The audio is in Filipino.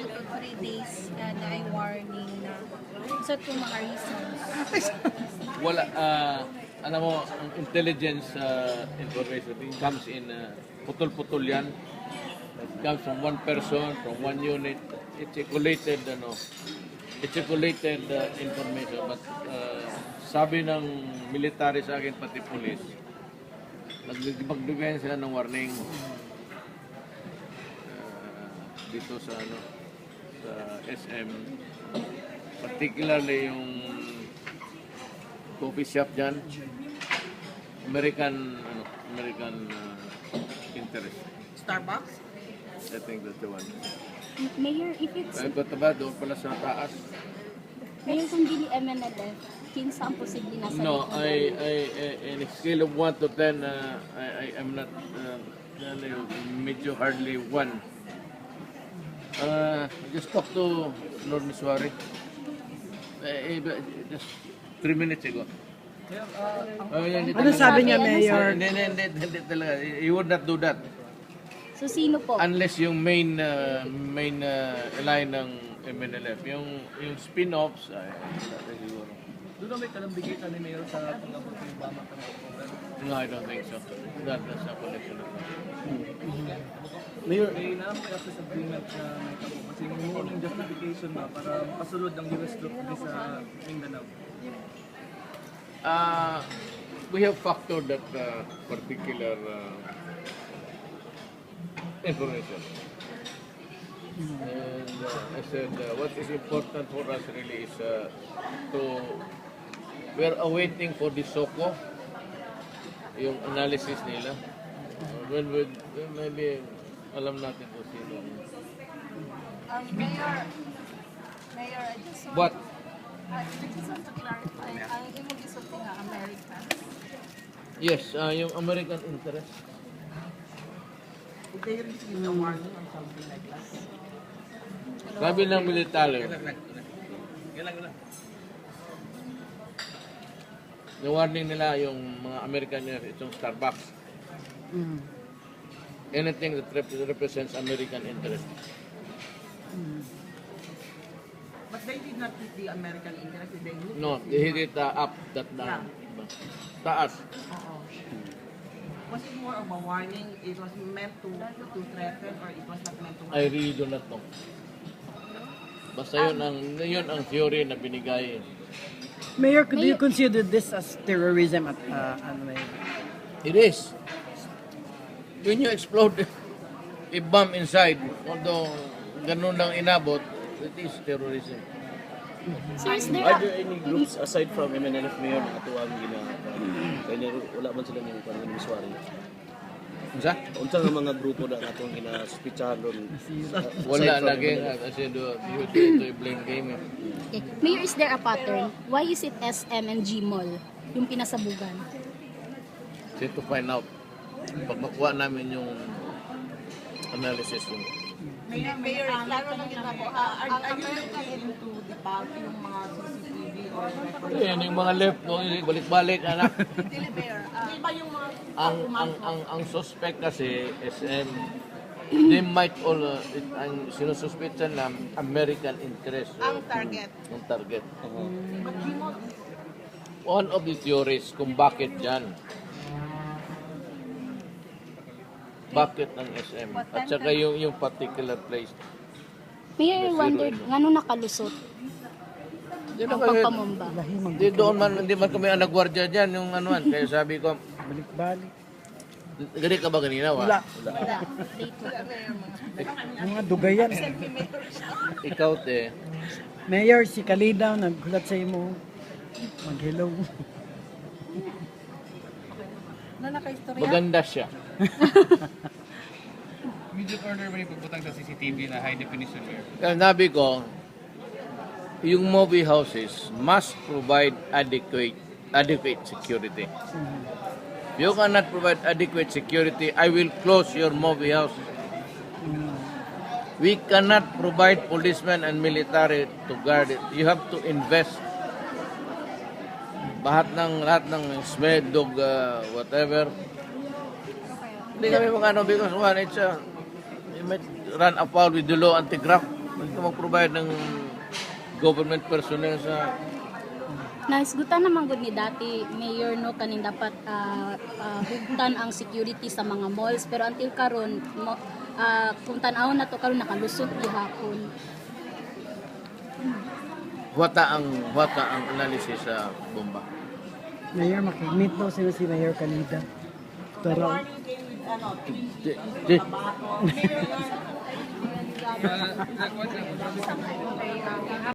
to 3 days na ay warning na sa itong mga reasons. Wala, alam mo, ang intelligence information it comes in, putol-putol yan. It comes from one person, from one unit. It's a collated, information. But sabi ng military sa akin, pati police, nagbibigay sila ng warning dito sa SM, particularly yung coffee shop dyan, American interest. Starbucks? I think that's the one. Mayor, if it's Ay, ba't ba doon pala sa taas? Mayor kung dili MNLF, kinsa ang posible nasa No, likod? in a scale of 1 to 10, I am not, medyo hardly 1. Just talk to Lord Miswari. Just 3 minutes ago. Ano sabi niya, Mayor? Hindi talaga. He would not do that. So sino po? Unless yung main line ng MNLF. Yung spin-offs, ay, siguro. Doon na may kalambigitan ni Mayor sa pag-abot ng Obama ka na program. No, I don't think so. That's a connection of that. Mayor, may na-apply ako sa agreement na may kamo. Kasi yung unang justification na para pasulod ang US troops sa Mindanao. We have factored that particular information. And I said, what is important for us really is we are awaiting for the SOCO, yung analysis nila. When maybe alam natin kung sino. Mayor, I just want, What? I just want to clarify, ang imong gisulti nga American. Yes, yung American interest. Did they receive a warning or something like that? Sabi ng military, yung warning nila yung mga American itong Starbucks. Anything that represents American interest. But they did not hit the American interest, did they hit? No, they hit it up, that down. Taas. Oo. Was it more of a warning? It was meant to threaten or it was not meant to I really do not know. Basta yun ang theory na binigay. Mayor, do you consider this as terrorism at ano Mayor? It is. When you explode a bomb inside, although ganun lang inabot, it is terrorism. Sir, is there Are there any groups aside from MNLF Mayor na atuwang kaya wala man sila ng panganimiswari? Unsa? Unsa nga mga grupo na atong ginasuspitsahan ron? Wala aside from lagi MNLF? kasi ito yung blame game. okay. Mayor, is there a pattern? Why is it SM and G Mall yung pinasabugan? So to find out, pag makuha namin yung analysis yung Mayor, klaro lang yun ako. Are you looking into debug yung mga CCTV or records? yan yung mga left, no, yung balik-balik, anak. Dili, Mayor. Di ba yung mga ang suspect kasi SM, they might all, ang sinususpetsan na American interest. ang target? Ang target. But Gmall, One of the theories kung bakit dyan. Bakit ng SM? At saka yung particular place. Mayor, I wondered, ngano nakalusot Hindi ang pagpamomba? Hindi man kami ang nagwardya dyan, yung anuan. Kaya sabi ko, Balik-balik. gani ka ba kanina? Wala. Wala. Date. Mga dugayan. Ikaw, te. Mayor, si Kalida naghulat sa imo. Mag-hello. Maganda siya. Video corner mo yung pagbutang sa CCTV na high definition Mayor. Kaya sabi ko, yung movie houses must provide adequate security. If you cannot provide adequate security, I will close your movie house. We cannot provide policemen and military to guard it. You have to invest. Lahat ng SMED, whatever. Hindi kami makano because one, you might run afoul with the law anti-graft. mag-provide ng government personnel sa Naisgutan naman gud ni dati mayor no kaning dapat hugtan ang security sa mga malls pero until karon kung tan-aw na to karon nakalusot gihapon. wata ang analysis sa bomba. Mayor, makimit daw sila si Mayor Kalida. Pero, Di- di- Mayor,